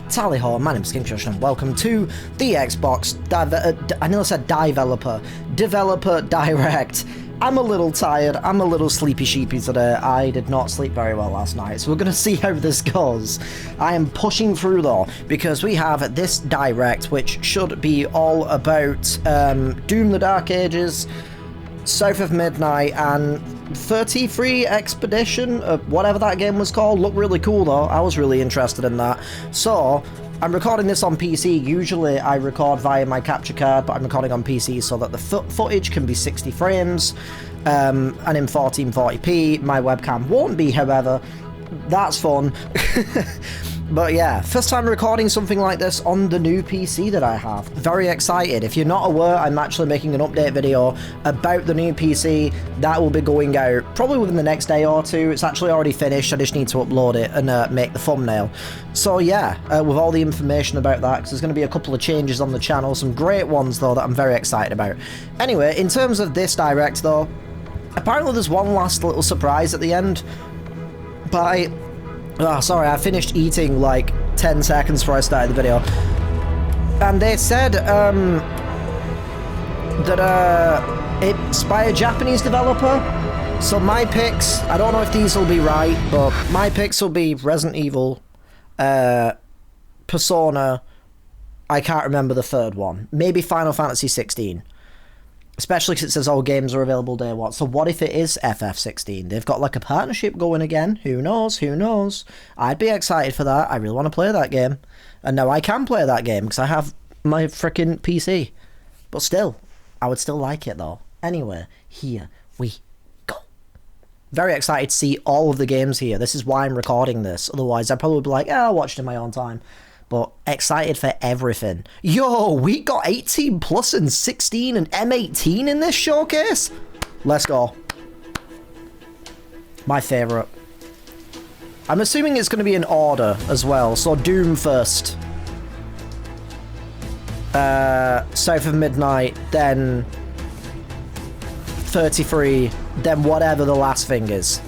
Tally ho, my name's KingFishOcean and welcome to the Xbox I nearly said Developer Direct. I'm a little tired, I'm a little sleepy sheepy today. I did not sleep very well last night, so we're gonna see how this goes. I am pushing through though, because we have this Direct, which should be all about Doom the Dark Ages, South of Midnight, and 33 Expedition, whatever that game was called. Looked really cool though, I was really interested in that. So, I'm recording this on PC. Usually I record via my capture card, but I'm recording on PC so that the footage can be 60 frames, and in 1440p. My webcam won't be, however. That's fun. But yeah, first time recording something like this on the new PC that I have. Very excited. If you're not aware, I'm actually making an update video about the new PC. That will be going out probably within the next day or two. It's actually already finished. I just need to upload it and make the thumbnail. So yeah, with all the information about that, because there's going to be a couple of changes on the channel. Some great ones though that I'm very excited about. Anyway, in terms of this Direct though, apparently there's one last little surprise at the end. Oh, sorry, I finished eating like 10 seconds before I started the video. And they said that it's by a Japanese developer. So my picks, I don't know if these will be right, but my picks will be Resident Evil, Persona, I can't remember the third one. Maybe Final Fantasy 16. Especially because it says all games are available day one. So what if it is FF16? They've got like a partnership going again. Who knows? Who knows? I'd be excited for that. I really want to play that game. And now I can play that game because I have my freaking PC. But still, I would still like it though. Anyway, here we go. Very excited to see all of the games here. This is why I'm recording this. Otherwise, I'd probably be like, I'll watch it in my own time. But excited for everything. Yo, we got 18 plus and 16 and M18 in this showcase. Let's go. My favourite. I'm assuming it's going to be in order as well. So Doom first. South of Midnight, then 33, then whatever the last thing is.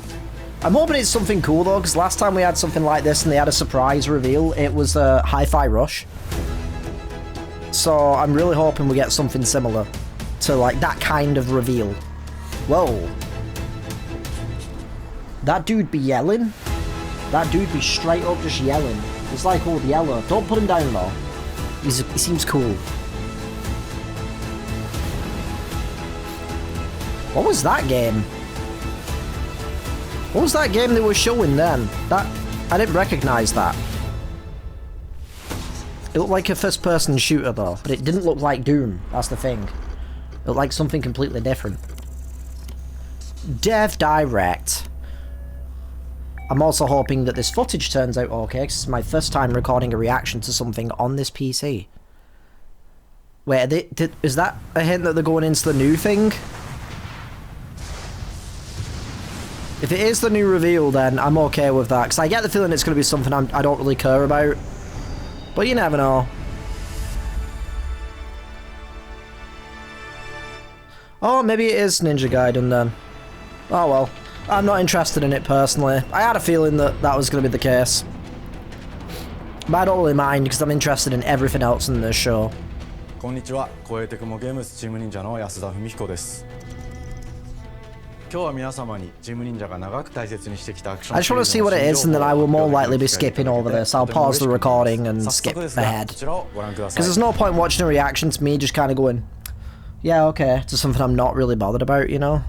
I'm hoping it's something cool though, because last time we had something like this and they had a surprise reveal, it was Hi-Fi Rush. So I'm really hoping we get something similar to like that kind of reveal. Whoa. That dude be yelling? That dude be straight up just yelling. It's like old Yeller. Don't put him down though. He seems cool. What was that game? What was that game they were showing then? I didn't recognise that. It looked like a first-person shooter though, but it didn't look like Doom, that's the thing. It looked like something completely different. Dev Direct. I'm also hoping that this footage turns out okay, because it's my first time recording a reaction to something on this PC. Wait, is that a hint that they're going into the new thing? If it is the new reveal, then I'm okay with that, because I get the feeling it's going to be something I don't really care about. But you never know. Oh, maybe it is Ninja Gaiden then. Oh well. I'm not interested in it personally. I had a feeling that that was going to be the case. But I don't really mind, because I'm interested in everything else in this show. Konnichiwa, Koei Tecmo Games Team Ninja no Yasuda Fumihiko desu. I just want to see what it is, and then I will more likely be skipping over this. I'll pause the recording and skip ahead. Because there's no point watching a reaction to me just kind of going, yeah, okay, to something I'm not really bothered about, you know?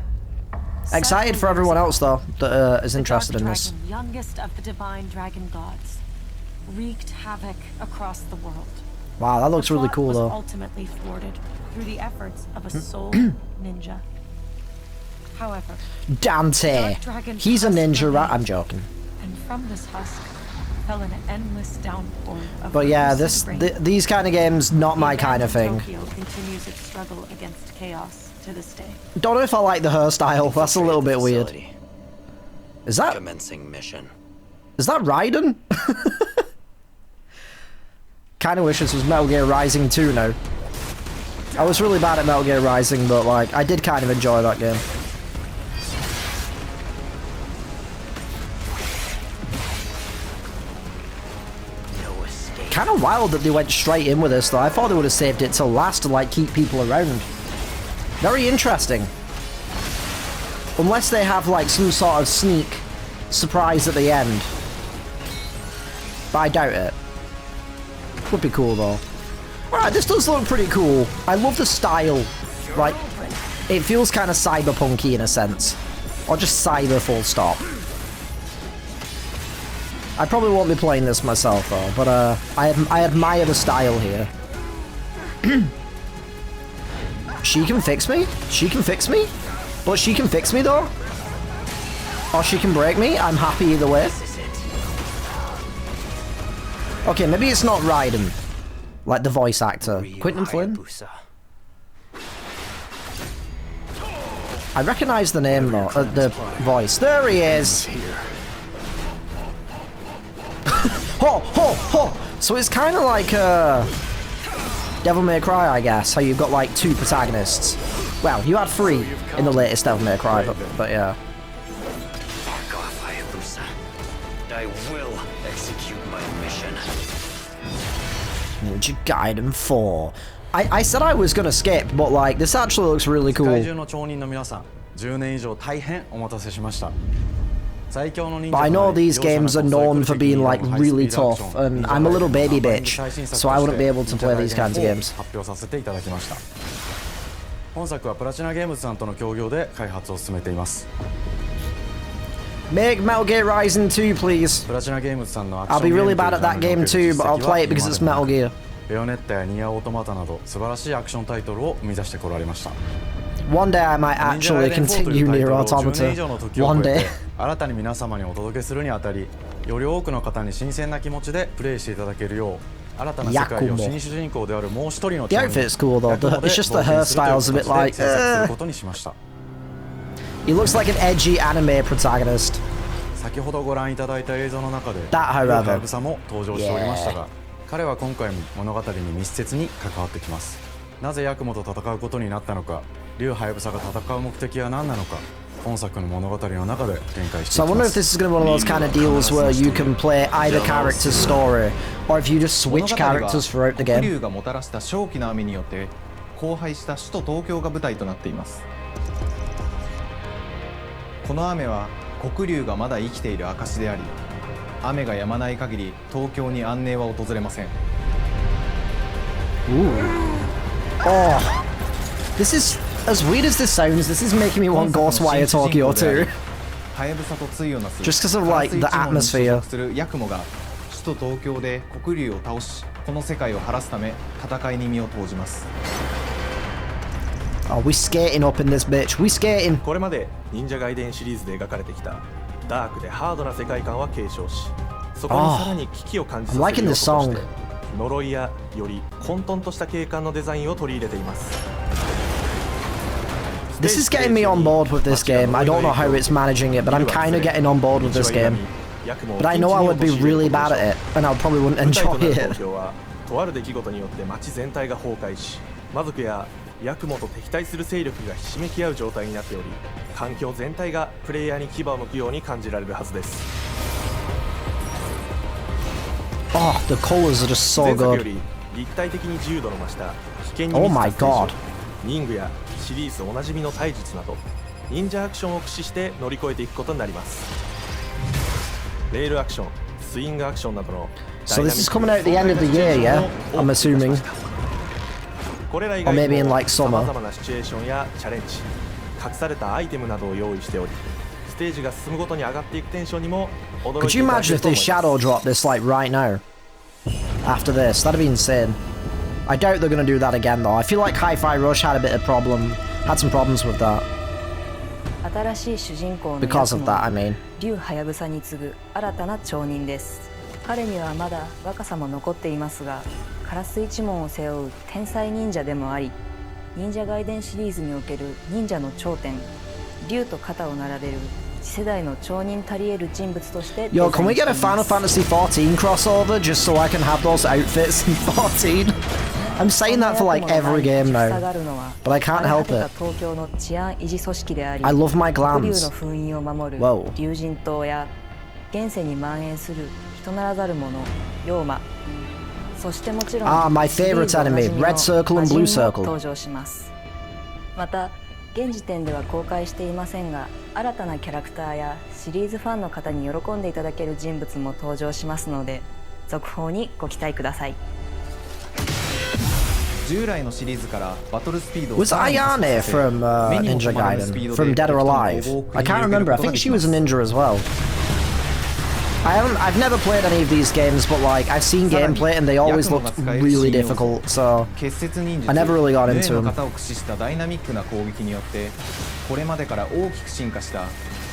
Excited for everyone else, though, that is interested in this. Youngest of the divine dragon gods, wreaked havoc across the world. Wow, that looks really cool, though. Ultimately thwarted through the efforts of a sole ninja. However, Dante! He's a ninja, right? I'm joking. And from this husk fell an endless downpour of but yeah, these kind of games, not my kind of thing. Tokyo continues its struggle against chaos to this day. Don't know if I like the hairstyle. That's a little bit weird. Is that commencing mission? Is that Raiden? Kind of wish this was Metal Gear Rising 2 now. I was really bad at Metal Gear Rising, but like I did kind of enjoy that game. Kind of wild that they went straight in with this, though. I thought they would have saved it till last to, like, keep people around. Very interesting. Unless they have, like, some sort of sneak surprise at the end. But I doubt it. Would be cool, though. Alright, this does look pretty cool. I love the style. Like, it feels kind of cyberpunky in a sense. Or just cyber full stop. I probably won't be playing this myself, though. But, I admire the style here. She can fix me? She can fix me? But she can fix me, though? Or she can break me? I'm happy either way. Okay, maybe it's not Raiden. Like the voice actor. Quentin Flynn? I recognize the name, though. The voice. There he is! Ho! Ho! Ho! So it's kind of like, Devil May Cry, I guess. How you've got, like, 2 protagonists. Well, you had 3 in the latest Devil May Cry, but yeah. Fuck off, Hayabusa. I will execute my mission. Ninja Gaiden 4. I said I was gonna skip, but like, this actually looks really cool. 世界中の町人の皆さん、10年以上大変お待たせしました。 But I know these games are known for being like really tough, and I'm a little baby bitch, so I wouldn't be able to play these kinds of games. 発表させていただきました。本作はプラチナゲームズさんとの協業で開発を進めています。 Make Metal Gear Rising 2, please. プラチナゲームズさんのアク I'll ショ be ン really bad at that game too, but I'll play it because it's Metal Gear. ベヨネッタやニアオートマタなど素晴らしいアクションタイトルを生み出してこられました。 One day I might actually continue Nier Automata. One day. 新たに皆様にお届けするにあたり、より多くの方に新鮮な気持ちでプレイしていただけるよう、新たな世界を新主人公であるもう一人の The outfit's cool though. It's just the hairstyle's a bit like. He looks like an edgy anime protagonist. 先ほどご覧いただいた映像の中で、 That, however. ハヤブサも登場しておりましたが、彼は今回も物語に密接に関わってきます。なぜヤクモと戦うことになったのか、竜ハヤブサが戦う目的は何なのか、本作の物語の中で展開していきます。 So I wonder if this is going to be one of those kind of deals where you can play either character's story, or if you just switch characters throughout the game. 黒竜がもたらした正気の雨によって荒廃した首都東京が舞台となっています。この雨は黒竜がまだ生きている証であり、雨が止まない限り東京に安寧は訪れません。 Oh, this is as weird as this sounds. This is making me want Ghostwire Tokyo too. ハヤブサと対をなす Just because of like the atmosphere. するヤクモが首都東京で黒竜を倒し、この世界を晴らすため戦いに身を投じます。 Oh, we skating up in this bitch. We skating. これまで忍者ガイデンシリーズで描かれてきたダークでハードな世界観は継承し、そこにさらに危機を感じさせる要素として呪いやより混沌とした景観のデザインを取り入れています。 This is getting me on board with this game. I don't know how it's managing it, but I'm kind of getting on board with this game. But I know I would be really bad at it, and I probably wouldn't enjoy it. とある出来事によって街全体が崩壊し、魔族やヤクモと敵対する勢力がひしめき合う状態になっており、環境全体がプレイヤーに牙を向くように感じられるはずです。 Oh, the colors are just so 前作よ good. り立体的に自由度の増した危険に Oh 満 my ちたステー god. ジを忍具やシリーズおなじみの体術など忍者アクションを駆使して乗り越えていくことになります。レールアクション、スイングアクションなどの So this is coming out at the end of the year, yeah? I'm assuming. これら以 Or 外 maybe に in も like 様 summer. 々なシチュエーションやチャレンジ、隠されたアイテムなどを用意しており、ステージが進むごとに上がっていくテンションにも驚い Could て you いただ imagine け if ると they 思います。 shadow drop this like right now? After this, that'd be insane. I doubt they're gonna do that again though. I feel like Hi-Fi Rush had some problems with that. 新しい主人公の Because of that, I mean. 竜ハヤブサに次ぐ新たな町人です。彼にはまだ若さも残っていますが、カラス一門を背負う天才忍者でもあり、忍者ガイデンシリーズにおける忍者の頂点、竜と肩を並べる次世代の町人たり得る人物として。 Yo, can we get a Final Fantasy 14 crossover just so I can have those outfits in 14? I'm saying that for like every game now, but I can't help it. 東京の治安維持組織であり、 I love my 黒竜 glams. の封印を守る Whoa. 竜神島や現世に蔓延する人ならざる者妖魔、そしてもちろん my favorite シリーズおなじみの enemy, Red Circle and 魔 Blue 人も Circle. 登場します。また現時点では公開していませんが、新たなキャラクターやシリーズファンの方に喜んでいただける人物も登場しますので、続報にご期待ください。従来のシリーズからバトルスピードを Was Ayane from Ninja Gaiden? From Dead or Alive? I can't remember. I think she was a ninja as well. I've never played any of these games, but like I've seen gameplay and they always looked really difficult, so I never really got into them. 型を駆使したダイナミックな攻撃によってこれまでから大きく進化した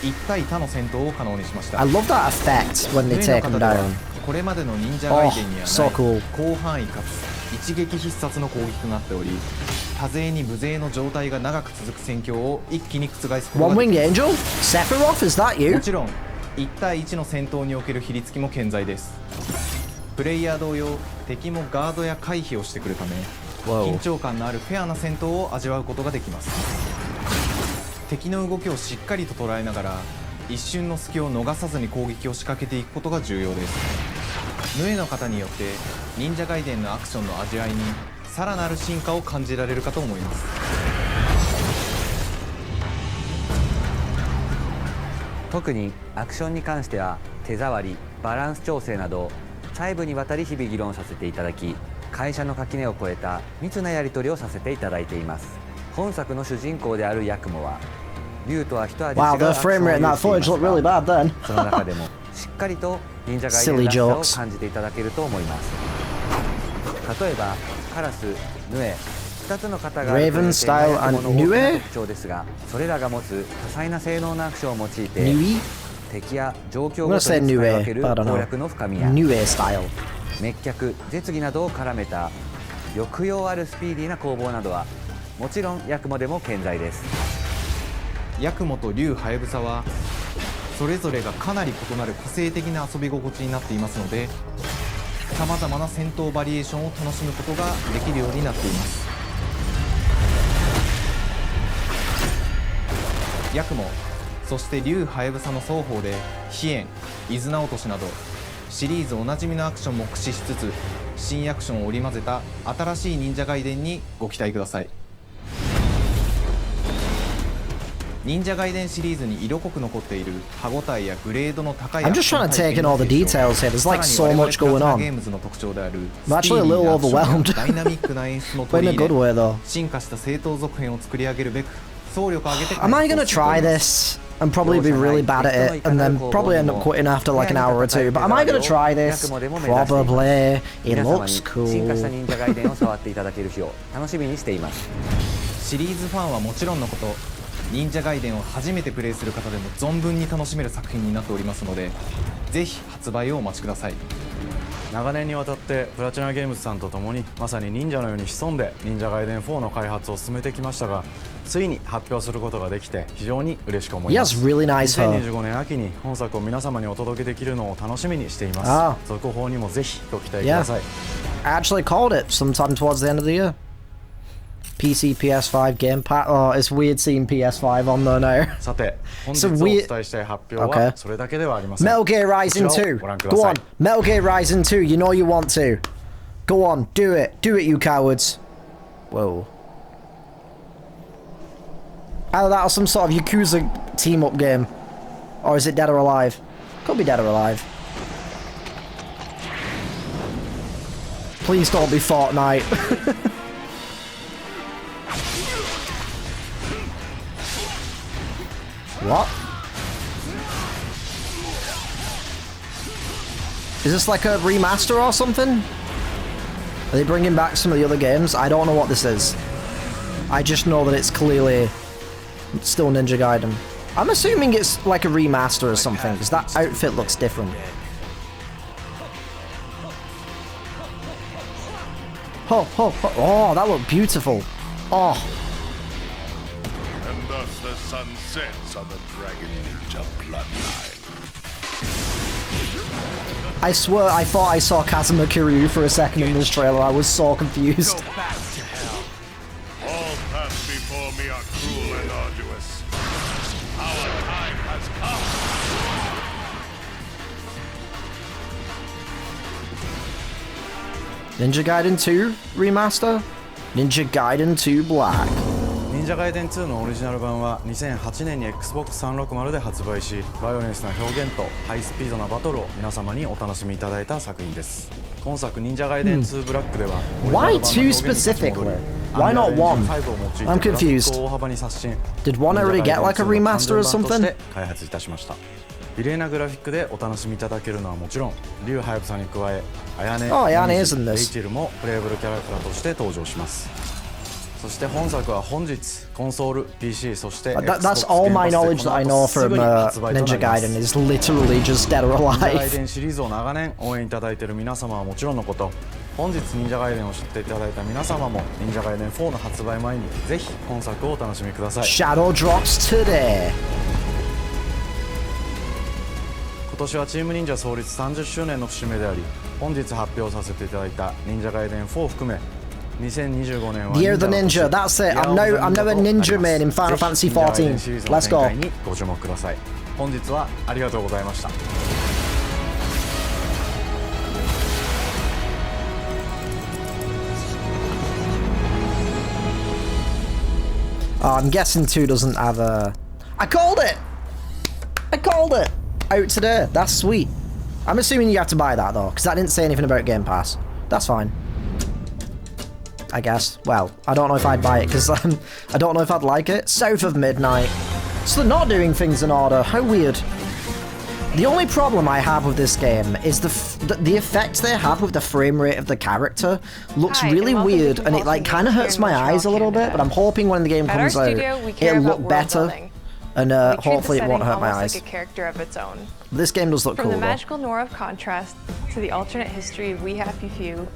一対他の戦闘を可能にしました。 I love that effect when they take them down. これまでの忍者ガイデンにはない so cool. 広範囲かつ一撃必殺の攻撃となっており、多勢に無勢の状態が長く続く戦況を一気に覆すことが One でき Winged ます。 Angel? Sephiroth, is that も you? ちろん1対1の戦闘における比率きも健在です。プレイヤー同様敵もガードや回避をしてくるため、緊張感のあるフェアな戦闘を味わうことができます。敵の動きをしっかりと捉えながら一瞬の隙を逃さずに攻撃を仕掛けていくことが重要です。ヌエの方によって忍者ガイデンのアクションの味わいにさらなる進化を感じられるかと思います。特にアクションに関しては手触り、バランス調整など細部にわたり日々議論させていただき、会社の垣根を越えた密なやり取りをさせていただいています。本作の主人公であるヤクモは竜とは一味違う Wow, アク the ションを frame 有 rate in that していま footage す looked really が bad then. その中でもしっかりと忍者ガイデンらしさを感じていただけると思います。例えばカラス、ヌエ2つの型がある Raven style and の大きな Nue? 特徴ですが、それらが持つ多彩な性能のアクションを用いて Nui? 敵や状況 I'm ご gonna と say に使い分 Nue, ける but I don't 攻略の深みや know. Nue style. 滅脚、絶技などを絡めた抑揚あるスピーディーな攻防などはもちろんヤクモでも健在です。ヤクモと竜ハヤブサはそれぞれがかなり異なる個性的な遊び心地になっていますので、さまざまな戦闘バリエーションを楽しむことができるようになっています。ヤクモ、そして竜ハヤブサの双方で飛燕、伊豆名落としなどシリーズおなじみのアクションも駆使しつつ新アクションを織り交ぜた新しい忍者ガイデンにご期待ください。忍者ガイデンシリーズに色濃く残っている歯ごたえやグレードの高い I'm just trying to take in all the details here. There's like so much going on. ゲームズの特徴である I'm actually a little overwhelmed. ダイナミックな演出も But 取 in り a 入 good れ way though. 進化した正当続編を作り上げるべく総力を挙げて Am I gonna try this and probably be really bad at it and then probably end up quitting after like an hour or two? But am I gonna try this? Probably. It 皆様 looks に進化した cool. 忍者ガイデンを触っていただける日を楽しみにしています。シリーズファンはもちろんのこと、忍者ガイデンを初めてプレイする方でも存分に楽しめる作品になっておりますので、ぜひ発売をお待ちください。長年にわたってプラチナゲームズさんと共にまさに忍者のように潜んで忍者ガイデン4の開発を進めてきましたが、ついに発表することができて非常に嬉しく思い He ま has す。 really nice hair. 2025年秋に本作を皆様にお届けできるのを楽しみにしています。続報にもぜひご期待ください。I actually called it sometime towards the end of the year. PC, PS5, Game Pass. Oh, it's weird seeing PS5 on there now. さて、本日 So お we- 伝えしたい発表はそれだけではありません。 Metal Gear Rising こちらを 2. ご覧くだ Go さい。 on. Metal Gear Rising 2. You know you want to. Go on. Do it. Do it, you cowards. Whoa. Either that or some sort of Yakuza team-up game. Or is it Dead or Alive? Could be Dead or Alive. Please don't be Fortnite. What? Is this like a remaster or something? Are they bringing back some of the other games? I don't know what this is. I just know that it's clearly still Ninja Gaiden. I'm assuming it's like a remaster or something, because that outfit looks different. Oh, oh, oh, oh, that looked beautiful. Oh. And thus the sun sets on the Dragon Ninja bloodline. I swear I thought I saw Kazuma Kiryu for a second in this trailer. I was so confused. All paths before me are cruel and arduous. Our time has come. Ninja Gaiden 2 Remaster? Ninja Gaiden 2 Black. 忍者ガイデン2のオリジナル版は2008年に Xbox360 で発売し、バイオレンスな表現とハイスピードなバトルを皆様にお楽しみいただいた作品です。今作忍者ガイデン2ブラックでは、Why 2 specifically? Why not 1? I'm confused. Did 1 already get like a remaster or something? 開発いたしました。美麗なグラフィックでお楽しみいただけるのはもちろん、リュウハヤブサに加え、アヤネ、レイチェルもプレイブルキャラクターとして登場します。そして本作は本日コンソール、PC そして That's all my knowledge that I know from Ninja Gaiden is literally just Dead or 忍者ガイ Alive. デンシリーズを長年応援いただいている皆様はもちろんのこと、本日忍者ガイデンを知っていただいた皆様も忍者ガイデン4の発売前にぜひ本作をお楽しみください。 Shadow drops today. 今年はチーム忍者創立30周年の節目であり、本日発表させていただいた忍者ガイデン4を含め2025年は Year of the Ninja, that's it. I'm now a ninja man in Final Fantasy 14. Let's go. ご注目ください。本日はありがとうございました。I'm guessing 2 doesn't have a... I called it! I called it! Out today. That's sweet. I'm assuming you have to buy that though, because that didn't say anything about Game Pass. That's fine. I guess. Well, I don't know if I'd buy it, because I don't know if I'd like it. South of Midnight. So they're not doing things in order. How weird. The only problem I have with this game is the effect they have with the frame rate of the character looks really weird, and it like kind of hurts my eyes a little bit, but I'm hoping when the game comes out, it'll look better, and hopefully it won't hurt my eyes. Like a character of its own. This game does look cool, From the though. magical noir of contrast to the alternate history of We Happy Few,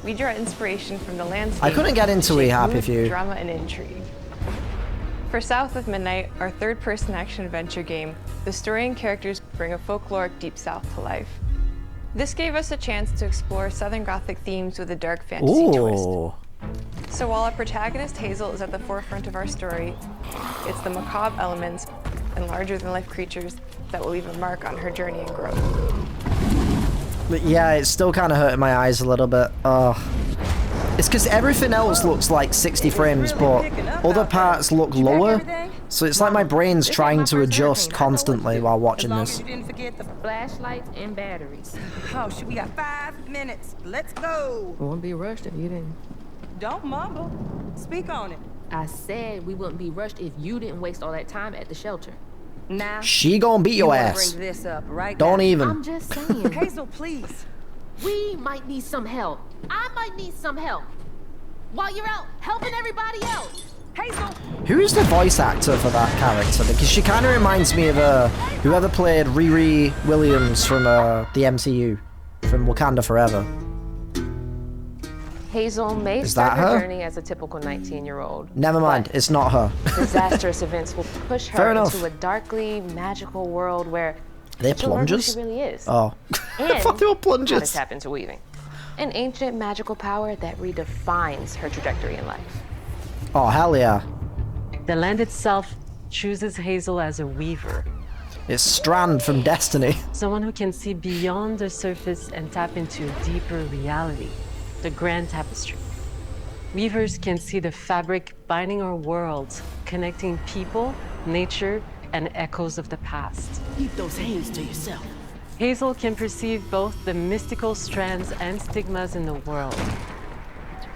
we draw inspiration from the landscape. I couldn't get into We Happy Few. Drama and intrigue. For South of Midnight, our third-person action adventure game, the story and characters bring a folkloric Deep South to life. This gave us a chance to explore Southern Gothic themes with a dark fantasy twist. So while our protagonist Hazel is at the forefront of our story, it's the macabre elements and larger-than-life creatures that will leave a mark on her journey and growth. But yeah, it's still kind of hurting my eyes a little bit. It's because everything else looks like 60 frames, but other parts look lower. So it's like my brain's trying to adjust constantly while watching this. You didn't forget the flashlights and batteries. Oh, shoot, we got 5 minutes. Let's go. We wouldn't be rushed if you didn't. Don't mumble. Speak on it. I said we wouldn't be rushed if you didn't waste all that time at the shelter. Now, she gonna beat your ass. Bring this up right Don't now. even. I'm just saying. Hazel, please. We might need some help. I might need some help. While you're out helping everybody else. Hazel. Who's the voice actor for that character? Because she kind of reminds me of whoever played Riri Williams from the MCU, from Wakanda Forever. Hazel may start her journey as a typical 19-year-old. Never mind, it's not her. Disastrous events will push her into a darkly magical world where they're plungers? Who she really is. Oh, I thought they were plungers. How to tap into weaving, an ancient magical power that redefines her trajectory in life. Oh, hell yeah. The land itself chooses Hazel as a weaver. It's Strand from Destiny. Someone who can see beyond the surface and tap into a deeper reality. The grand tapestry. Weavers can see the fabric binding our worlds, connecting people, nature, and echoes of the past. Keep those hands to yourself. Hazel can perceive both the mystical strands and stigmas in the world.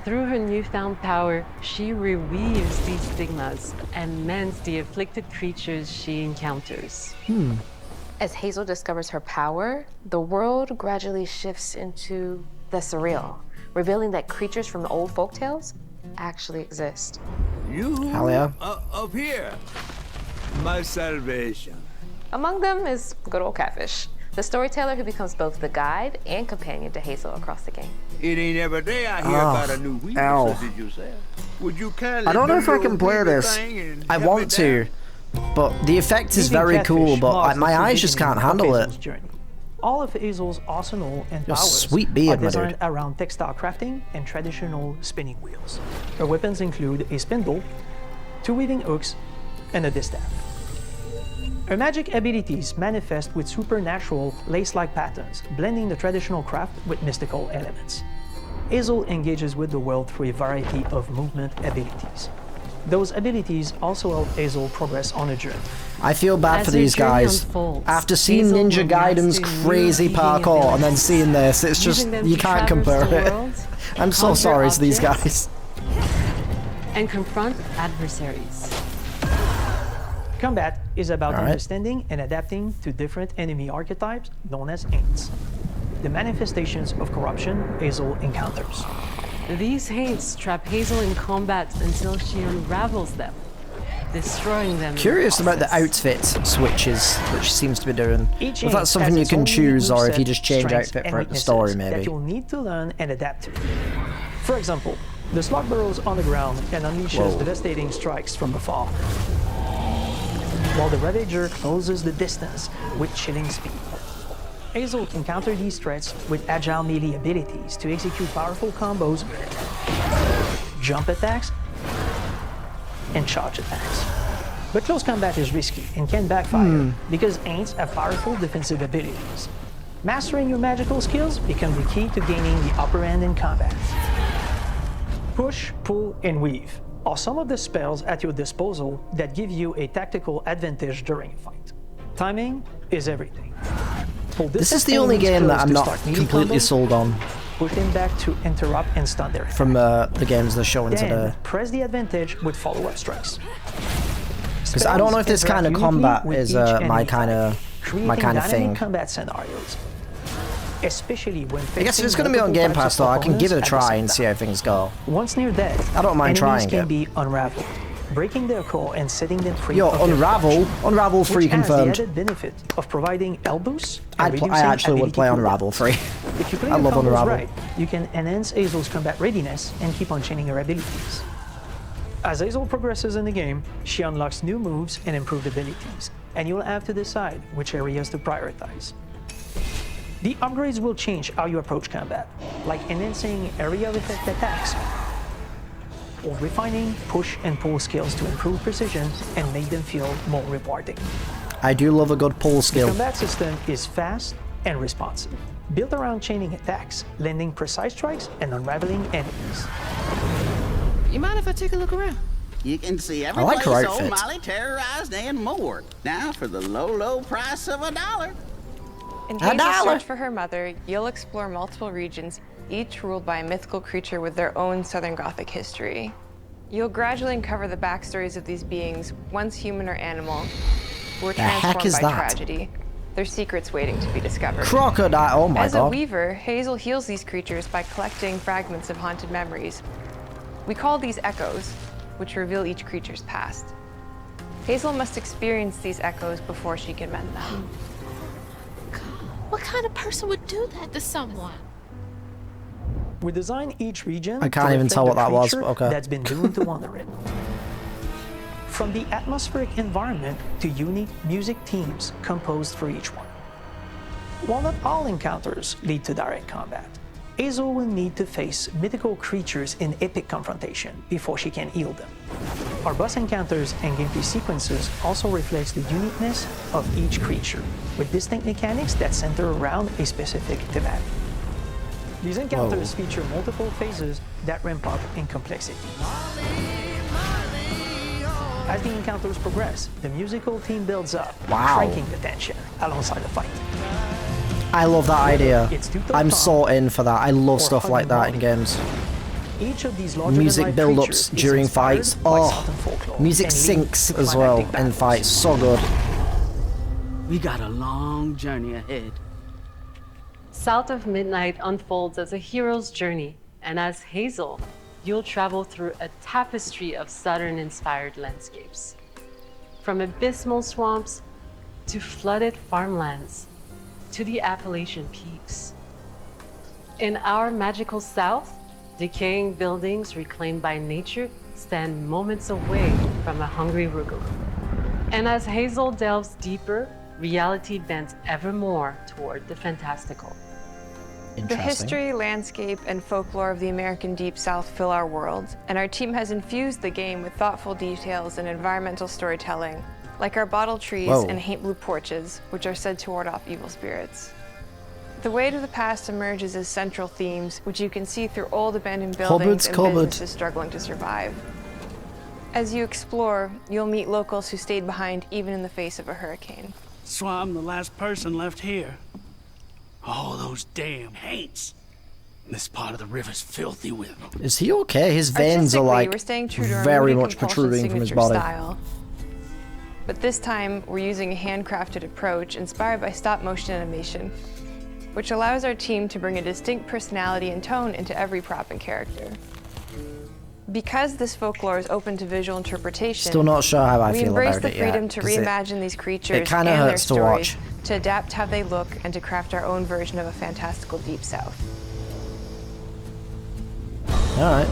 Through her newfound power, she reweaves these stigmas and mends the afflicted creatures she encounters. As Hazel discovers her power, the world gradually shifts into the surreal, revealing that creatures from the old folktales actually exist. You up here, my salvation. Among them is good old Catfish, the storyteller who becomes both the guide and companion to Hazel across the game. It ain't every day I hear about a new weaver, so did you say? Would you kindly I don't know if I can play this. I want to, but the effect is very cool, but my eyes just can't handle it. All of Hazel's arsenal and powers sweet beard, are designed around textile crafting and traditional spinning wheels. Her weapons include a spindle, 2 weaving hooks, and a distaff. Her magic abilities manifest with supernatural lace-like patterns, blending the traditional craft with mystical elements. Hazel engages with the world through a variety of movement abilities. Those abilities also help Hazel progress on a journey. I feel bad for these guys. After seeing Ninja Gaiden's crazy parkour and then seeing this, it's just, you can't compare it. I'm so sorry to these guys. And confront adversaries. Combat is about understanding and adapting to different enemy archetypes known as Aints, the manifestations of corruption Hazel encounters. These Haints trap Hazel in combat until she unravels them, destroying them. Curious about the outfit switches that she seems to be doing. If that's something you can choose, or if you just change outfit for the story, maybe. That you'll need to learn and adapt to. For example, the slug burrows on the ground and unleashes devastating strikes from afar, while the Ravager closes the distance with chilling speed. Hazel can counter these threats with agile melee abilities to execute powerful combos, jump attacks, and charge attacks. But close combat is risky and can backfire because Aints have powerful defensive abilities. Mastering your magical skills becomes the key to gaining the upper hand in combat. Push, pull, and weave are some of the spells at your disposal that give you a tactical advantage during a fight. Timing is everything. This is the only game that I'm not completely sold on. Push them back to interrupt and stun their attack. From the games they're showing Then, today. press the advantage with follow-up strikes. Because I don't know if this kind of combat is my kind of thing. Combat scenarios, especially when I guess if it's going to be on Game Pass though, I can give it a try and see how things go. Once near death, I don't mind trying can it. be unraveled, breaking their core and setting them free. Yo, Unravel free confirmed. Which has the added benefit of providing elbows. I actually would play Unravel free. If you play I the love combos Unravel. right, you can enhance Hazel's combat readiness and keep on chaining her abilities. As Hazel progresses in the game, she unlocks new moves and improved abilities, and you'll have to decide which areas to prioritize. The upgrades will change how you approach combat, like enhancing area of effect attacks, or refining push and pull skills to improve precision and make them feel more rewarding. I do love a good pull skill. The combat system is fast and responsive, built around chaining attacks, landing precise strikes, and unraveling enemies. You mind if I take a look around? You can see every like her place outfit. old Molly terrorized and more. Now for the low, low price of $1. In Hazel's search for her mother, you'll explore multiple regions, each ruled by a mythical creature with their own Southern Gothic history. You'll gradually uncover the backstories of these beings, once human or animal, who were transformed by tragedy. Their secrets waiting to be discovered. Crocodile, oh my god. As a weaver, Hazel heals these creatures by collecting fragments of haunted memories. We call these echoes, which reveal each creature's past. Hazel must experience these echoes before she can mend them. What kind of person would do that to someone? We design each region I can't even tell what that was, but okay. That's been doomed to wander in. From the atmospheric environment to unique music themes composed for each one. While not all encounters lead to direct combat, Hazel will need to face mythical creatures in epic confrontation before she can heal them. Our boss encounters and gameplay sequences also reflects the uniqueness of each creature, with distinct mechanics that center around a specific thematic. These encounters feature multiple phases that ramp up in complexity. As the encounters progress, the musical theme builds up, cranking the tension alongside the fight. I love that idea. I'm so in for that. I love stuff like that in games. Each of these Music build-ups during fights. Oh, music syncs as well in fights. So good. We got a long journey ahead. South of Midnight unfolds as a hero's journey, and as Hazel, you'll travel through a tapestry of Southern-inspired landscapes. From abysmal swamps to flooded farmlands to the Appalachian peaks. In our magical South, decaying buildings reclaimed by nature stand moments away from a hungry Rugaloo. And as Hazel delves deeper, reality bends ever more toward the fantastical. The history, landscape, and folklore of the American Deep South fill our world, and our team has infused the game with thoughtful details and environmental storytelling, like our bottle trees and haint blue porches, which are said to ward off evil spirits. The weight of the past emerges as central themes, which you can see through old abandoned buildings and businesses struggling to survive. As you explore, you'll meet locals who stayed behind even in the face of a hurricane. So I'm the last person left here. All those damn haints. This part of the river's filthy with them. Is he okay? His veins are like we're staying true to our very movie much compulsion protruding from his signature body. style. But this time, we're using a handcrafted approach inspired by stop-motion animation, which allows our team to bring a distinct personality and tone into every prop and character. Because this folklore is open to visual interpretation, Still not sure how I we feel embrace about the it freedom yet, to 'cause reimagine these creatures and kinda their hurts to stories, watch. to adapt how they look, and to craft our own version of a fantastical Deep South. Alright.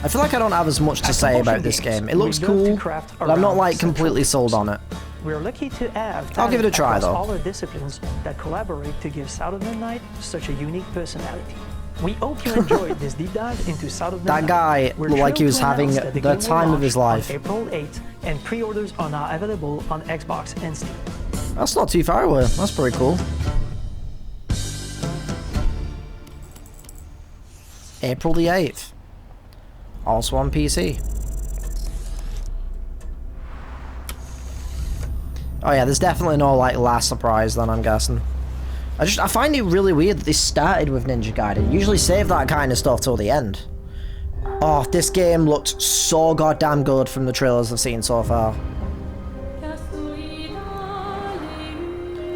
I feel like I don't have as much to say about this game. It looks cool, but I'm not like completely sold on it. We're lucky to have I'll give it a try, across though. all our disciplines that collaborate to give South of Midnight such a unique personality. We hope you enjoyed this deep dive into South of Midnight. That guy We're looked like he thrilled was to having announce that the game will time of his launch life. on April 8th, and pre-orders are now available on Xbox and Steam. That's not too far away. That's pretty cool. April the 8th. Also on PC. Oh yeah, there's definitely no like last surprise then, I'm guessing. I find it really weird that they started with Ninja Gaiden. Usually save that kind of stuff till the end. Oh, this game looked so goddamn good from the trailers I've seen so far.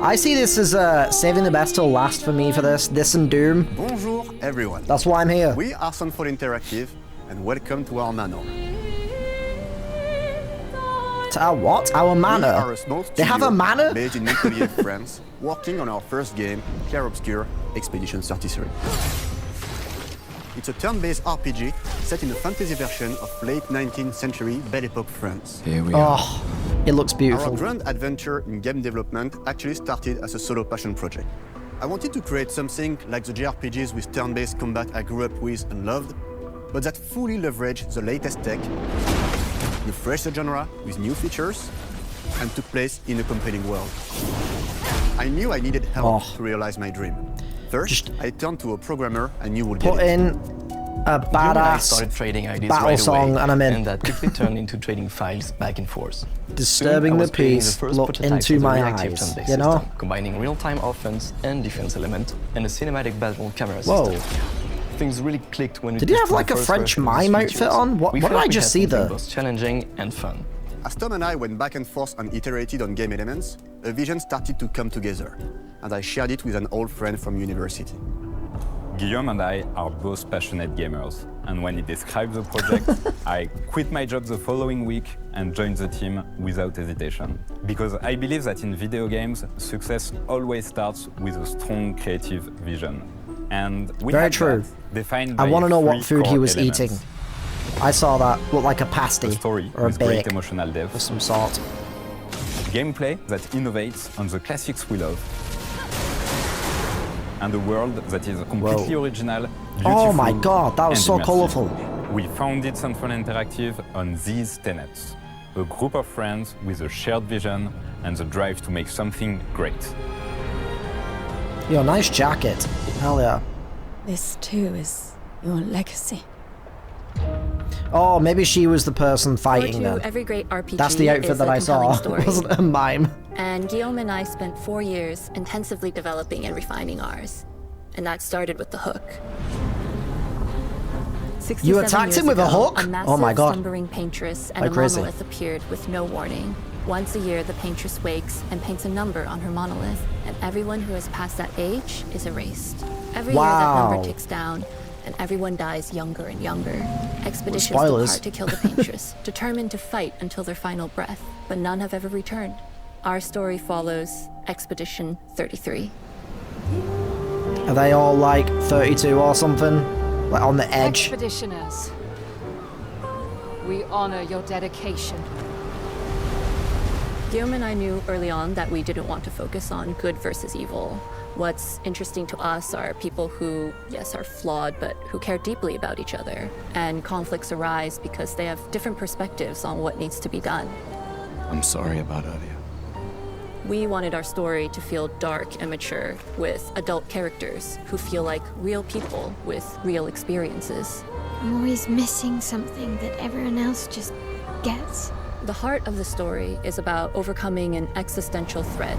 I see this as saving the best till last for me for this and Doom. Bonjour everyone. That's why I'm here. We are Sunfall Interactive and welcome to our manor. To our what? Our manor? We are a small They have a manor? based in Montpellier, France, working on our first game, Clair Obscur Expedition 33. It's a turn-based RPG set in a fantasy version of late 19th century Belle Epoque France. Here we are. Oh, it looks beautiful. Our grand adventure in game development actually started as a solo passion project. I wanted to create something like the JRPGs with turn-based combat I grew up with and loved, but that fully leveraged the latest tech, refreshed the genre with new features, and took place in a compelling world. I knew I needed help to realize my dream. First, I turned to a programmer I knew would get Put it. in a badass started trading ideas battle right song away, and I'm in. and that quickly turned into trading files back and forth. Disturbing Soon, I the was creating peace, first look prototypes into of the my reactive eyes, turn-based you know? system, combining real-time offense and defense element and a cinematic battle camera Whoa. system. Things really clicked when we Did he have tested like the a first French version of these mime outfit features. on? What We did felt I we just had see something there? both challenging and fun. As Tom and I went back and forth and iterated on game elements, a vision started to come together, and I shared it with an old friend from university. Guillaume and I are both passionate gamers, and when he described the project, I quit my job the following week and joined the team without hesitation. Because I believe that in video games, success always starts with a strong creative vision. And we Very had true. that defined I by want to know what three food he core was elements. eating. I saw that. Looked like a pasty Story or a with great bake emotional depth. of some sort. Gameplay that innovates on the classics we love. And a world that is completely original, beautiful, Oh my god, that was and so immersive. colorful. We founded Sunfall Interactive on these tenets. A group of friends with a shared vision and the drive to make something great. Yo, nice jacket. Hell yeah. This too is your legacy. Oh, maybe she was the person fighting For them. every great RPG That's the outfit is that a I saw. compelling It wasn't a mime. And Guillaume and I spent 4 years intensively developing and refining ours. And that started with the hook. You attacked him with a hook? Oh my god. Slumbering paintress and Like a crazy. monolith appeared with no warning. Once a year, the paintress wakes and paints a number on her monolith, and everyone who has passed that age is erased. Every year, that Wow. number ticks down, and everyone dies younger and younger. Expeditions spoilers. depart to kill the paintress, determined to fight until their final breath, but none have ever returned. Our story follows Expedition 33. Are they all like 32 or something? Like on the edge? Expeditioners, we honor your dedication. Guillaume and I knew early on that we didn't want to focus on good versus evil. What's interesting to us are people who, yes, are flawed, but who care deeply about each other. And conflicts arise because they have different perspectives on what needs to be done. I'm sorry about earlier. We wanted our story to feel dark and mature, with adult characters who feel like real people with real experiences. I'm always missing something that everyone else just gets. The heart of the story is about overcoming an existential threat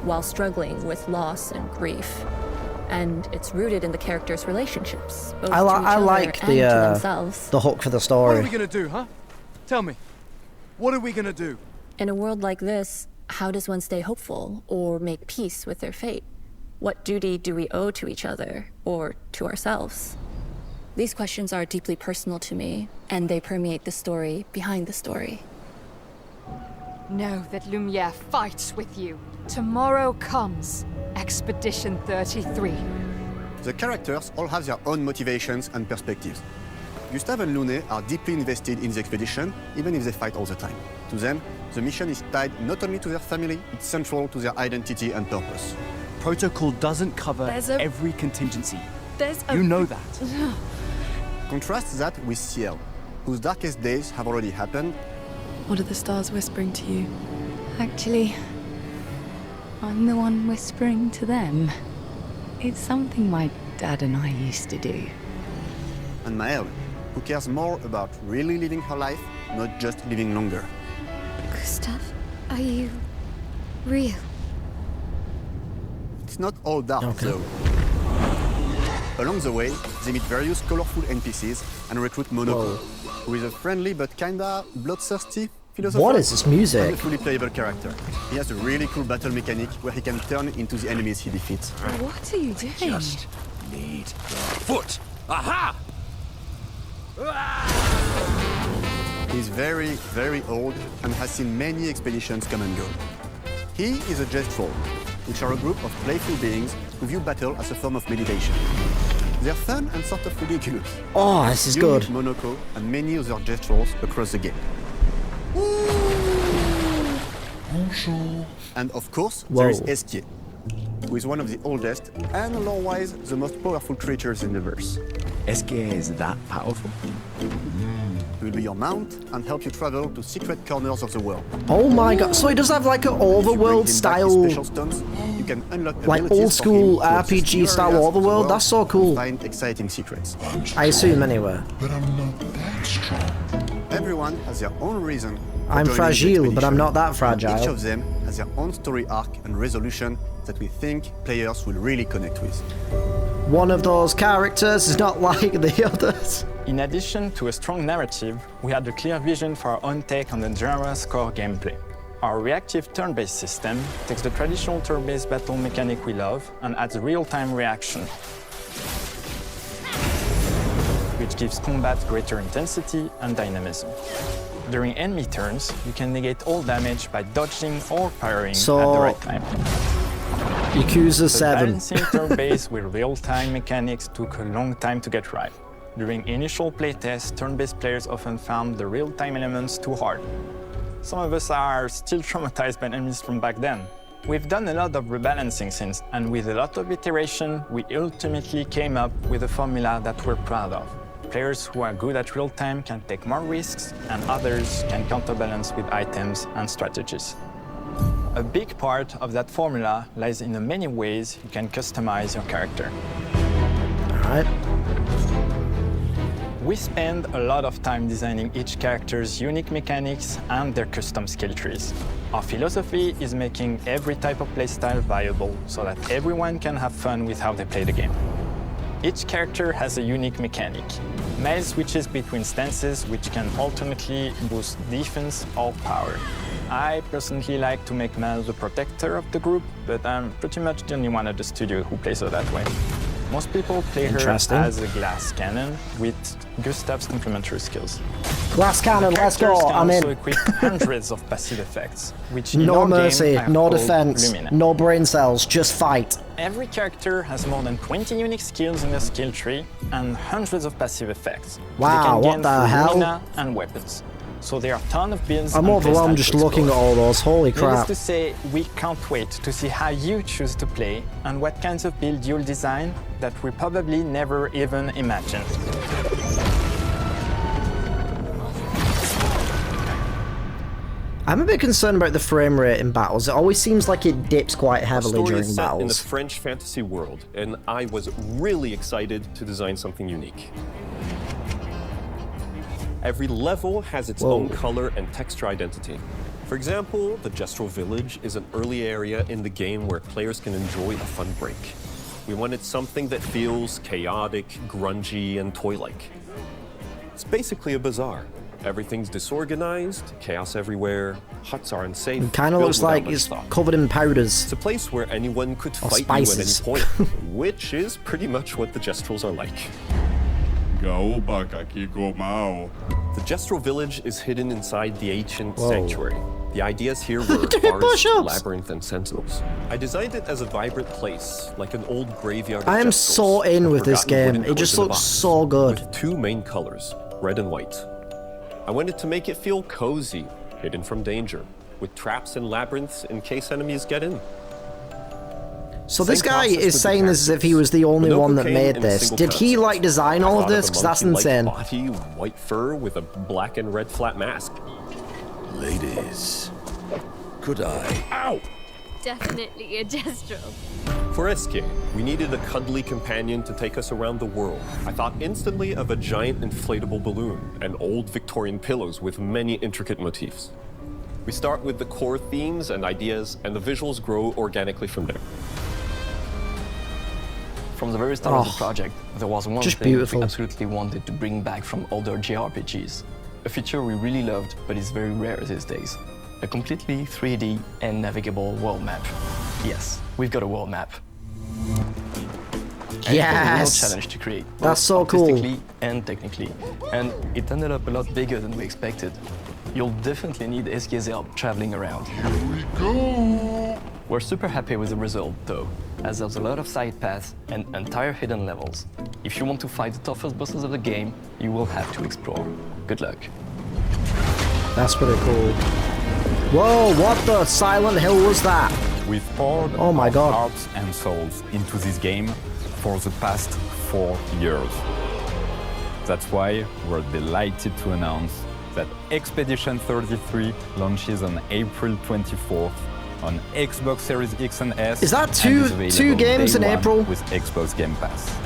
while struggling with loss and grief. And it's rooted in the characters' relationships, both to each I other like and to themselves. the hook for the What story. are we gonna do, huh? Tell me. What are we gonna do? In a world like this, how does one stay hopeful or make peace with their fate? What duty do we owe to each other or to ourselves? These questions are deeply personal to me, and they permeate the story behind the story. Know that Lumiere fights with you. Tomorrow comes Expedition 33. The characters all have their own motivations and perspectives. Gustave and Lune are deeply invested in the expedition, even if they fight all the time. To them, the mission is tied not only to their family, it's central to their identity and purpose. Protocol doesn't cover every contingency. You know that. Contrast that with Ciel, whose darkest days have already happened. What are the stars whispering to you? Actually, I'm the one whispering to them. It's something my dad and I used to do. And Maëlle, who cares more about really living her life, not just living longer. Gustave, are you real? It's not all dark, though. Along the way, they meet various colorful NPCs and recruit Monoko, who is a friendly but kinda bloodthirsty philosopher. What is this music? And a fully playable character. He has a really cool battle mechanic where he can turn into the enemies he defeats. What are you doing? Just need the foot. Aha! He's very, very old and has seen many expeditions come and go. He is a Jest Troll, which are a group of playful beings who view battle as a form of meditation. They're fun and sort of ridiculous. Oh, this is You good. meet Monoko and many other Jest Trolls across the game. And of course, there is Esquier, who is one of the oldest and lore-wise the most powerful creatures in the verse. Esquier is that powerful? He will be your mount and help you travel to secret corners of the world. Oh my god, so it does have like an overworld style, Stones, you can unlock like abilities old school for him to access RPG new style areas of the overworld? world That's so and cool. Find exciting secrets. I assume anyway. But I'm not that strong. Everyone has their own reason. for I'm joining the fragile, but I'm expedition. not that fragile. Each of them has their own story arc and resolution that we think players will really connect with. One of those characters is not like the others. In addition to a strong narrative, we had a clear vision for our own take on the genre's core gameplay. Our reactive turn-based system takes the traditional turn-based battle mechanic we love and adds real-time reaction, which gives combat greater intensity and dynamism. During enemy turns, you can negate all damage by dodging or parrying at the right time. Yakuza 7. Balancing turn-based with real-time mechanics took a long time to get right. During initial playtests, turn-based players often found the real-time elements too hard. Some of us are still traumatized by enemies from back then. We've done a lot of rebalancing since, and with a lot of iteration, we ultimately came up with a formula that we're proud of. Players who are good at real-time can take more risks, and others can counterbalance with items and strategies. A big part of that formula lies in the many ways you can customize your character. Alright. We spend a lot of time designing each character's unique mechanics and their custom skill trees. Our philosophy is making every type of playstyle viable so that everyone can have fun with how they play the game. Each character has a unique mechanic. Maëlle switches between stances which can alternately boost defense or power. I personally like to make Maëlle the protector of the group, but I'm pretty much the only one at the studio who plays her that way. Most people play her as a glass cannon with Gustave's complementary skills. Glass cannon, The let's go, characters can I'm also in. equip hundreds of passive effects, which in No our mercy, game are no called defense, Lumina. no brain cells, just fight. Every character has more than 20 unique skills in their skill tree and hundreds of passive effects. Wow, they can what gain the through hell? Lumina and weapons. So there are a ton of builds I'm and overwhelmed playstyle just to looking at explore. all those, holy Needless crap. to say, we can't wait to see how you choose to play and what kinds of build you'll design that we probably never even imagined. I'm a bit concerned about the frame rate in battles. It always seems like it dips quite heavily The story during is set in the battles. French fantasy world, and I was really excited to design something unique. Every level has its own color and texture identity. For example, the Gestural Village is an early area in the game where players can enjoy a fun break. We wanted something that feels chaotic, grungy, and toy-like. It's basically a bazaar. Everything's disorganized, chaos everywhere, huts are unsafe. It kind of built looks without like much it's thought. covered in powders. It's a place where anyone could Or fight spices. you at any point, which is pretty much what the Gestrals are like. The Gestral Village is hidden inside the ancient sanctuary. The ideas here were forests, labyrinth, and sentinels. I designed it as a vibrant place, like an old graveyard of I am Gestrals, so in a with this forgotten game. wooden It just corpse in a looks box, so good. With two main colors, red and white. I wanted to make it feel cozy, hidden from danger, with traps and labyrinths in case enemies get in. So this guy is saying this as if he was the only one that made this. Did he like design all of this? Because that's insane. Body, white fur with a black and red flat mask. Ladies, could I? Ow! Definitely a Gestural. For Eske, we needed a cuddly companion to take us around the world. I thought instantly of a giant inflatable balloon and old Victorian pillows with many intricate motifs. We start with the core themes and ideas, and the visuals grow organically from there. From the very start of the project, there was one just thing beautiful. we absolutely wanted to bring back from older JRPGs. A feature we really loved, but is very rare these days. A completely 3D and navigable world map. Yes, we've got a world map. And it was a real Yes! challenge to create. That's both so cool. artistically and technically. And it ended up a lot bigger than we expected. You'll definitely need Eske's help traveling around. Here we go! We're super happy with the result, though, as there's a lot of side paths and entire hidden levels. If you want to fight the toughest bosses of the game, you will have to explore. Good luck. That's pretty cool. Whoa, what the Silent Hill was that? We've poured Oh my our God. hearts and souls into this game for the past 4 years. That's why we're delighted to announce that Expedition 33 launches on April 24th on Xbox Series X and S. Is that and two is available games day in one April? with Xbox Game Pass.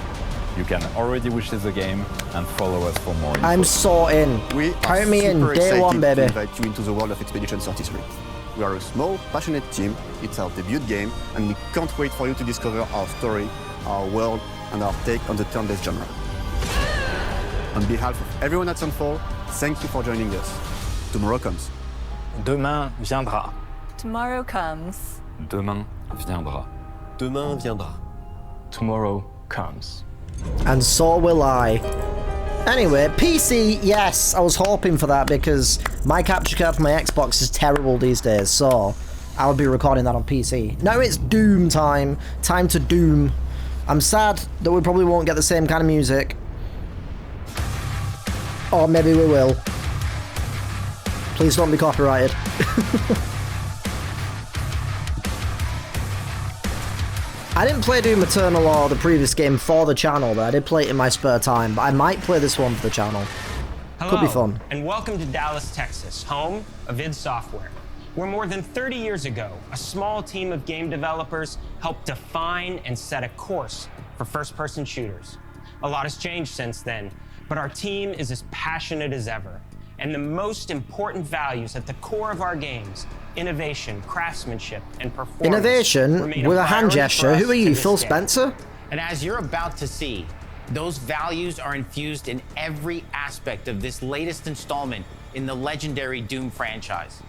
You can already wishlist the game and follow us for more info. I'm so in. We Count are me in, super day excited one, baby. to invite you into the world of Expedition 33. We are a small, passionate team. It's our debut game, and we can't wait for you to discover our story, our world, and our take on the turn-based genre. On behalf of everyone at Sunfall, thank you for joining us. Tomorrow comes. Demain viendra. Tomorrow comes. Demain viendra. Demain viendra. Tomorrow comes. And so will I. Anyway, PC, yes, I was hoping for that because my capture card for my Xbox is terrible these days, so I'll be recording that on PC. Now it's Doom time. Time to Doom. I'm sad that we probably won't get the same kind of music. Or maybe we will. Please don't be copyrighted. I didn't play Doom Eternal or the previous game for the channel, but I did play it in my spare time, but I might play this one for the channel. Could be fun. And welcome to Dallas, Texas, home of id Software, where more than 30 years ago, a small team of game developers helped define and set a course for first-person shooters. A lot has changed since then, but our team is as passionate as ever. And the most important values at the core of our games, innovation, craftsmanship, and performance, Innovation remain with a hand priority gesture. for us Who are to you, this Phil day. Spencer? And as you're about to see, those values are infused in every aspect of this latest installment in the legendary Doom franchise.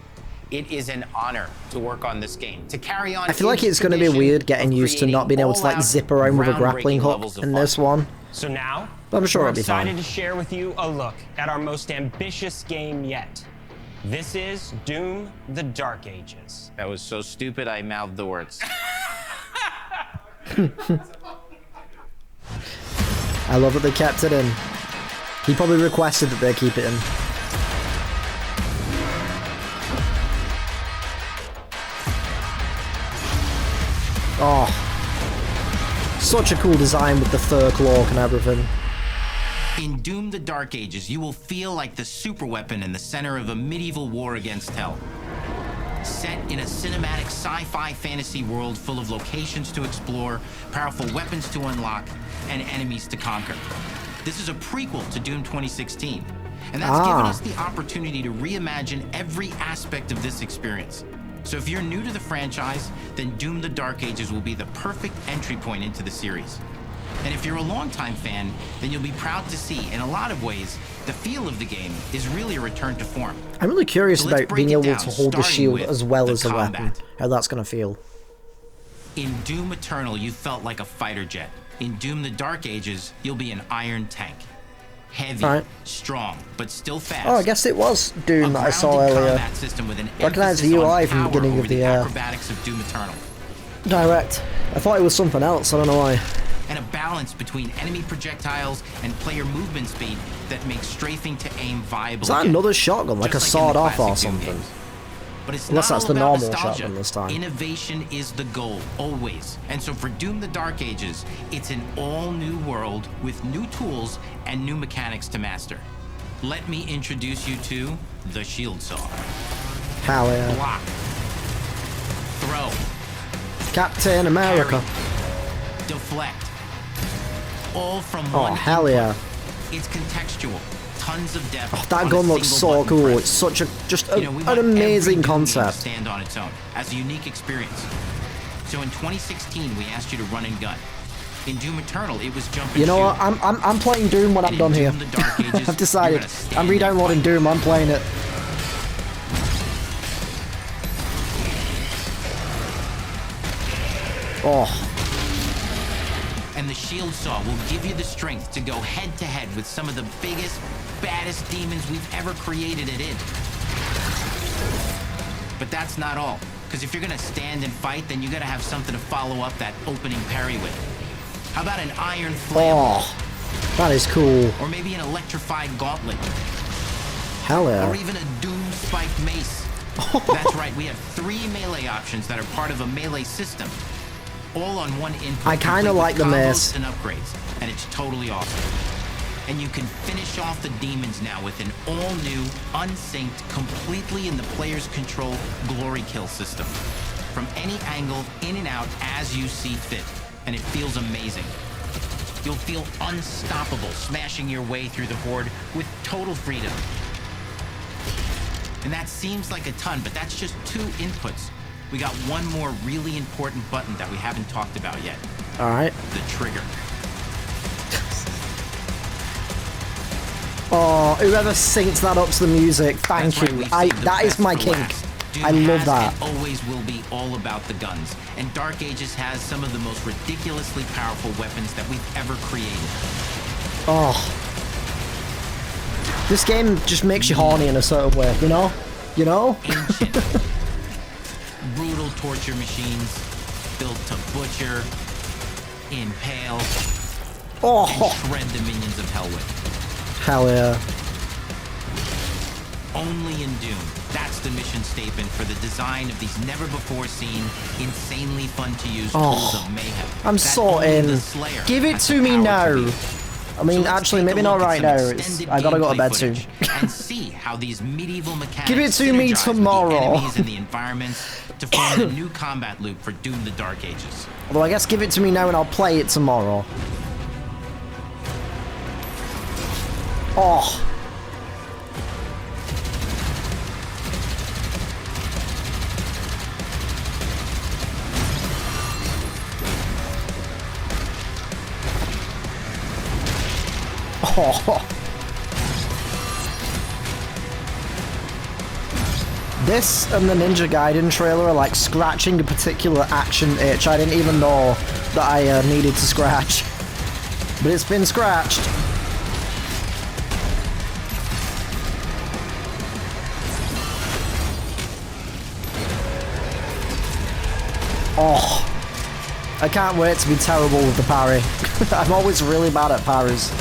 It is an honor to work on this game, to carry on. I feel like it's going to be weird getting used to not being able to like zip around with a grappling hook in this one. So now, But I'm sure we're it'll be excited fine. to share with you a look at our most ambitious game yet. This is Doom: The Dark Ages. That was so stupid, I mouthed the words. I love that they kept it in. He probably requested that they keep it in. Oh. Such a cool design with the fur cloak and everything. In Doom: The Dark Ages, you will feel like the superweapon in the center of a medieval war against hell. set in a cinematic sci-fi fantasy world full of locations to explore, powerful weapons to unlock, and enemies to conquer. This is a prequel to Doom 2016, and that's given us the opportunity to reimagine every aspect of this experience. So if you're new to the franchise, then Doom: The Dark Ages will be the perfect entry point into the series. And if you're a longtime fan, then you'll be proud to see, in a lot of ways, the feel of the game is really a return to form. I'm really curious So about being able to hold the shield as well as the weapon. How that's gonna feel. In Doom Eternal, you felt like a fighter jet. In Doom: The Dark Ages, you'll be an iron tank. Heavy, strong, but still fast. Oh, I guess it was Doom that I saw earlier. Recognize the UI from the beginning of the acrobatics of Doom Eternal. Direct. I thought it was something else, I don't know why. And a balance between enemy projectiles and player movement speed that makes strafing to aim viable. Is that again. another shotgun, like a Just like in the sawed-off or classic Doom something? games. But it's Unless not that's all the about normal nostalgia. shotgun this time. Innovation is the goal, always. And so for Doom: The Dark Ages, it's an all-new world with new tools and new mechanics to master. Let me introduce you to the Shield Saw. Hell yeah. Block. Throw. Captain America. Deflect. All from Oh, one hell yeah. It's contextual. Tons of depth. Oh, that on a gun looks single so button cool. press. It's such a, just You know, we an want every amazing Doom game to concept. stand on its own as a unique experience. So in 2016, we asked you to run and gun. In Doom Eternal, it was jump and You know shoot. what? I'm playing Doom when I'm done here. Doom: The Dark Ages, I've decided. you're gonna stand I'm re-downloading Doom. I'm playing it. Oh. And the Shield Saw will give you the strength to go head-to-head with some of the biggest, baddest demons we've ever created it in. But that's not all. Because if you're gonna stand and fight, then you gotta have something to follow up that opening parry with. How about an iron flame? Oh. That is cool. Or maybe an electrified gauntlet. Hell yeah. Or even a Doom spiked mace. That's right, we have 3 melee options that are part of a melee system. All on one input. I kinda complete with like the combos mace. and upgrades, and it's totally awesome. And you can finish off the demons now with an all-new, unsynced, completely in the player's control glory kill system. From any angle, in and out, as you see fit. And it feels amazing. You'll feel unstoppable smashing your way through the horde with total freedom. And that seems like a ton, but that's just 2 inputs. We got one more really important button that we haven't talked about yet. All right. The trigger. Oh, whoever syncs that up to the music, thank That's right, you. we've saved the That is best my for kink. last. Doom I love has that. and always will be all about the guns. And Dark Ages has some of the most ridiculously powerful weapons that we've ever created. Oh. This game just makes you horny in a certain way, you know? You know? Ancient. Brutal torture machines built to butcher, impale, and shred the minions of hell with. Hell yeah. Only in Doom. That's the mission statement for the design of these never-before-seen, insanely fun-to-use tools of mayhem. I'm that so only in. the Slayer Give it has to the me power now. to reach. I mean, So let's actually, take maybe a not look at right some now. It's, extended I gotta go to gameplay bed soon. footage and see how these medieval mechanics Give it to me synergize with the tomorrow. enemies and the environments to form a new combat loop for Doom: The Dark Ages. Although I guess give it to me now and I'll play it tomorrow. Oh. Oh. This and the Ninja Gaiden trailer are like scratching a particular action itch I didn't even know that I needed to scratch. But it's been scratched. Oh. I can't wait to be terrible with the parry. I'm always really bad at parries.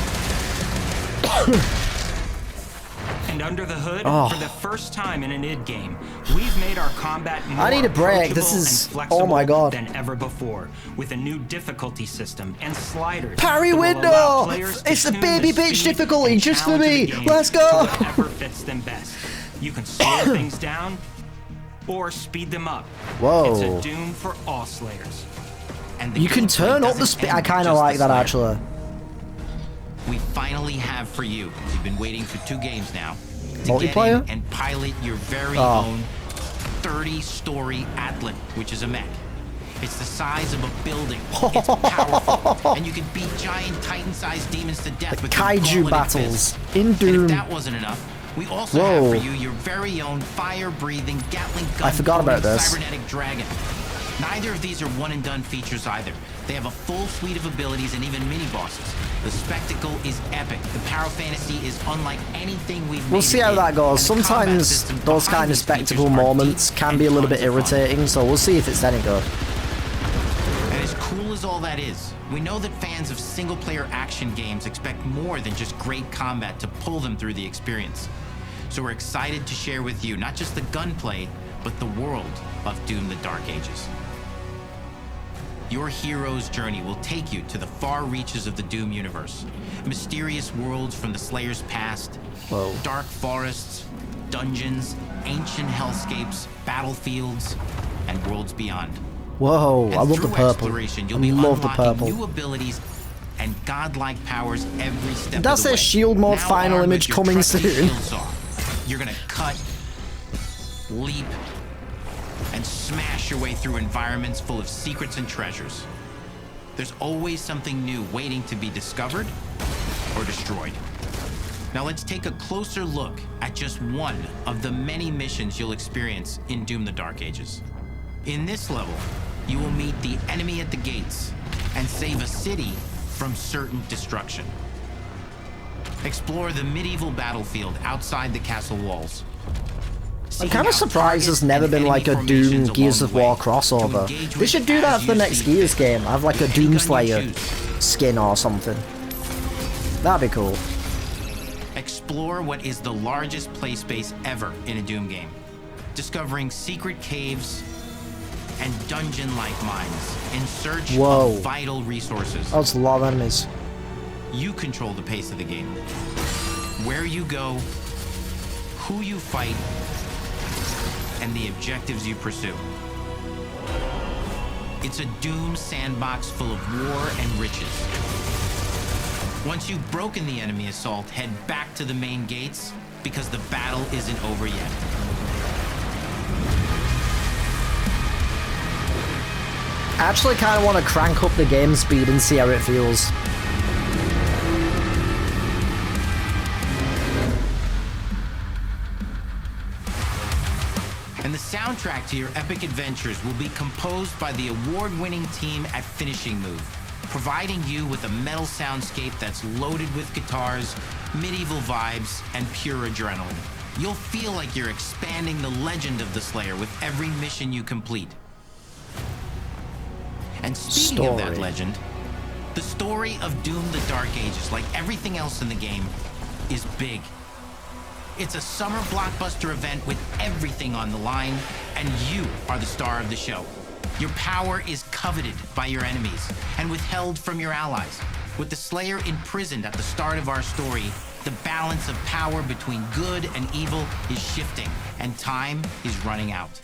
And under the hood, Oh. for the first time in an id game, we've made our combat more I need a break. This approachable is- and flexible oh my God. than ever before, with a new difficulty system and sliders. Parry that will window! allow players to It's a tune baby the bitch speed difficulty and just for challenge of me. the game Let's to go! whatever fits them best. You can slow things down or speed them up. Whoa. It's a Doom for all Slayers. And the You can gameplay turn up the doesn't speed. end I kind of just like the that, Slayer. actually. We finally have for you. You've been waiting for 2 games now. To Multiplayer? get in and pilot your very Oh. own 30-story Atlan, which is a mech. It's the size of a building. It's powerful, and you can beat giant Titan-sized demons to death with your Kaiju gauntlet battles fists. in And Doom. if that wasn't enough, we also have for you your very own fire-breathing Gatling gun. I forgot about this. Cybernetic dragon. Neither of these are one-and-done features either. They have a full suite of abilities and even mini-bosses. The spectacle is epic. The Power Fantasy is unlike anything we've made. We'll see how that goes. And the combat Sometimes systems those behind kind of these features spectacle are moments deep can and be a little bit tons of fun. irritating, so we'll see if it's any good. And as cool as all that is, we know that fans of single-player action games expect more than just great combat to pull them through the experience. So we're excited to share with you not just the gunplay, but the world of Doom: The Dark Ages. Your hero's journey will take you to the far reaches of the Doom universe. Mysterious worlds from the Slayer's past, dark forests, dungeons, ancient hellscapes, battlefields, and worlds beyond. Whoa, And I love the through purple. exploration, I you'll be love the unlocking purple. new abilities and godlike powers every step It does of the say way. shield mode Now final armed image with your coming trusty soon. shield saw, you're gonna cut, leap, and smash your way through environments full of secrets and treasures. There's always something new waiting to be discovered or destroyed. Now let's take a closer look at just one of the many missions you'll experience in Doom: The Dark Ages. In this level, you will meet the enemy at the gates and save a city from certain destruction. Explore the medieval battlefield outside the castle walls. I'm kind of surprised there's never been like a Doom Gears of War crossover. They should do that for the next Gears game. Have like a Doom Slayer skin or something. That'd be cool. Explore what is the largest play space ever in a Doom game, discovering secret caves and dungeon-like mines in search Whoa. of vital resources. That's a lot of enemies. You control the pace of the game. Where you go, who you fight, and the objectives you pursue. It's a Doom sandbox full of war and riches. Once you've broken the enemy assault, head back to the main gates, because the battle isn't over yet. I actually kind of want to crank up the game speed and see how it feels. And the soundtrack to your epic adventures will be composed by the award-winning team at Finishing Move, providing you with a metal soundscape that's loaded with guitars, medieval vibes, and pure adrenaline. You'll feel like you're expanding the legend of the Slayer with every mission you complete. And speaking of that legend, the story of Doom: The Dark Ages, like everything else in the game, is big. It's a summer blockbuster event with everything on the line, and you are the star of the show. Your power is coveted by your enemies and withheld from your allies. With the Slayer imprisoned at the start of our story, the balance of power between good and evil is shifting, and time is running out.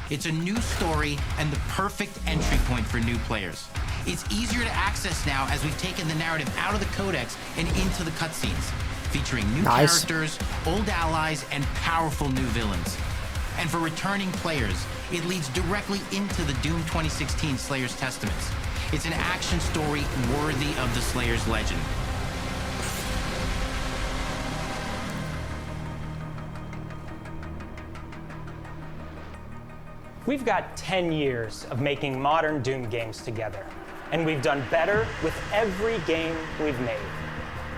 It's a new story and the perfect entry point for new players. It's easier to access now as we've taken the narrative out of the codex and into the cutscenes, featuring new characters, old allies, and powerful new villains. And for returning players, it leads directly into the Doom 2016 Slayer's Testaments. It's an action story worthy of the Slayer's legend. We've got 10 years of making modern Doom games together, and we've done better with every game we've made.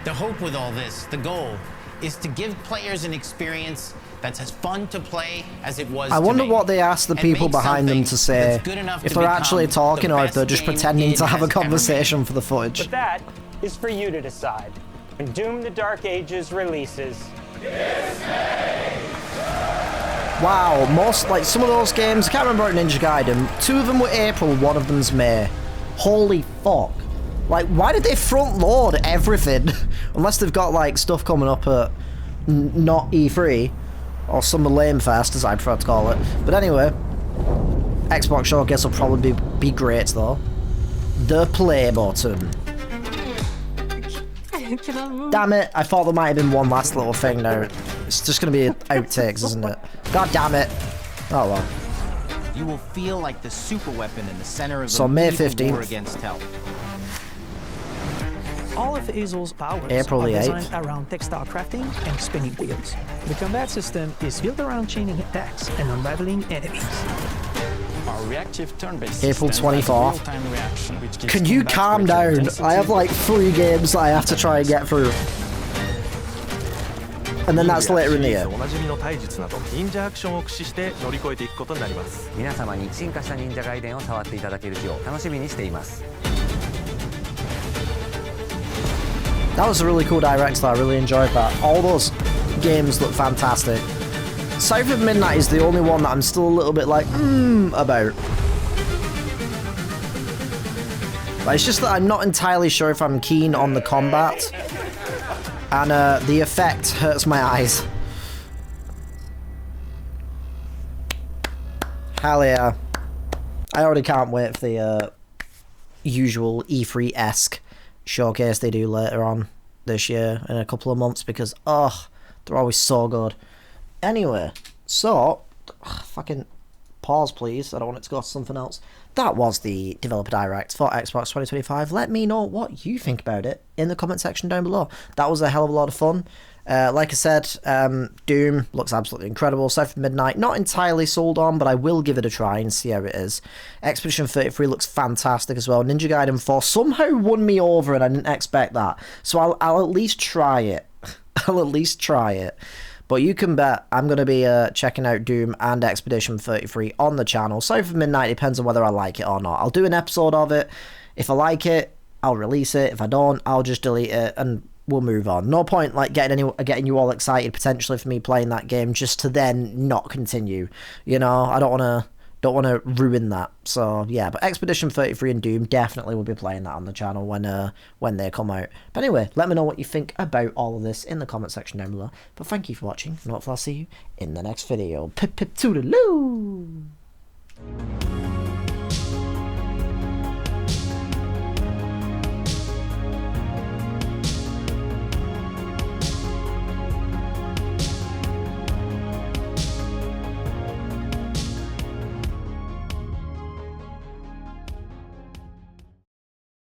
The hope with all this, the goal, is to give players an experience that's as fun to play as it was I to wonder make. what they asked the And people make behind them something to say, that's good enough if to they're become actually talking the or if they're best just game pretending it to have a has ever conversation for the footage. But that is for you to decide. When Doom: The Dark Ages releases, Wow, most, like, some of those games, I can't remember Ninja Gaiden, 2 of them were April, 1 of them's May. Holy fuck. Like, why did they front load everything? Unless they've got, like, stuff coming up at not E3. Or Summer Lame Fest, as I prefer to call it. But anyway, Xbox Showcase will probably be great though. The play button. Damn it, I thought there might have been one last little thing now. It's just going to be outtakes, isn't it? God damn it. Oh well. You will feel like the super weapon in the center of so the May war 15th. against hell. All of Hazel's powers April are the 8th. designed around textile crafting and spinning wheels. The combat system is built around chaining attacks and unraveling enemies. Our reactive turn-based April system has a 24th. real-time reaction, which gives Can you combat calm greater down? intensity. I have like 3 games that I have to try and get through. And then that's later in the year. おなじみの体術など忍者アクションを駆使して乗り越えていくことになります。皆様に進化した忍者ガイデンを触っていただける日を楽しみにしています。 That was a really cool direct though, I really enjoyed that. All those games look fantastic. South of Midnight is the only one that I'm still a little bit like, about. But it's just that I'm not entirely sure if I'm keen on the combat. And the effect hurts my eyes. Hell yeah. I already can't wait for the usual E3-esque showcase they do later on this year in a couple of months because, oh, they're always so good. Anyway, so, fucking pause please, I don't want it to go to something else. That was the Developer Direct for Xbox 2025. Let me know what you think about it in the comment section down below. That was a hell of a lot of fun. Like I said, Doom looks absolutely incredible. South of Midnight, not entirely sold on, but I will give it a try and see how it is. Expedition 33 looks fantastic as well. Ninja Gaiden 4 somehow won me over and I didn't expect that. So I'll at least try it. I'll at least try it. But you can bet I'm going to be checking out Doom and Expedition 33 on the channel. South of Midnight depends on whether I like it or not. I'll do an episode of it. If I like it, I'll release it. If I don't, I'll just delete it and we'll move on. No point like getting you all excited potentially for me playing that game just to then not continue. You know, I don't want to ruin that. So yeah, but Expedition 33 and Doom definitely will be playing that on the channel when they come out. But anyway, let me know what you think about all of this in the comment section down below. But thank you for watching, and hopefully I'll see you in the next video. Pip pip toodaloo.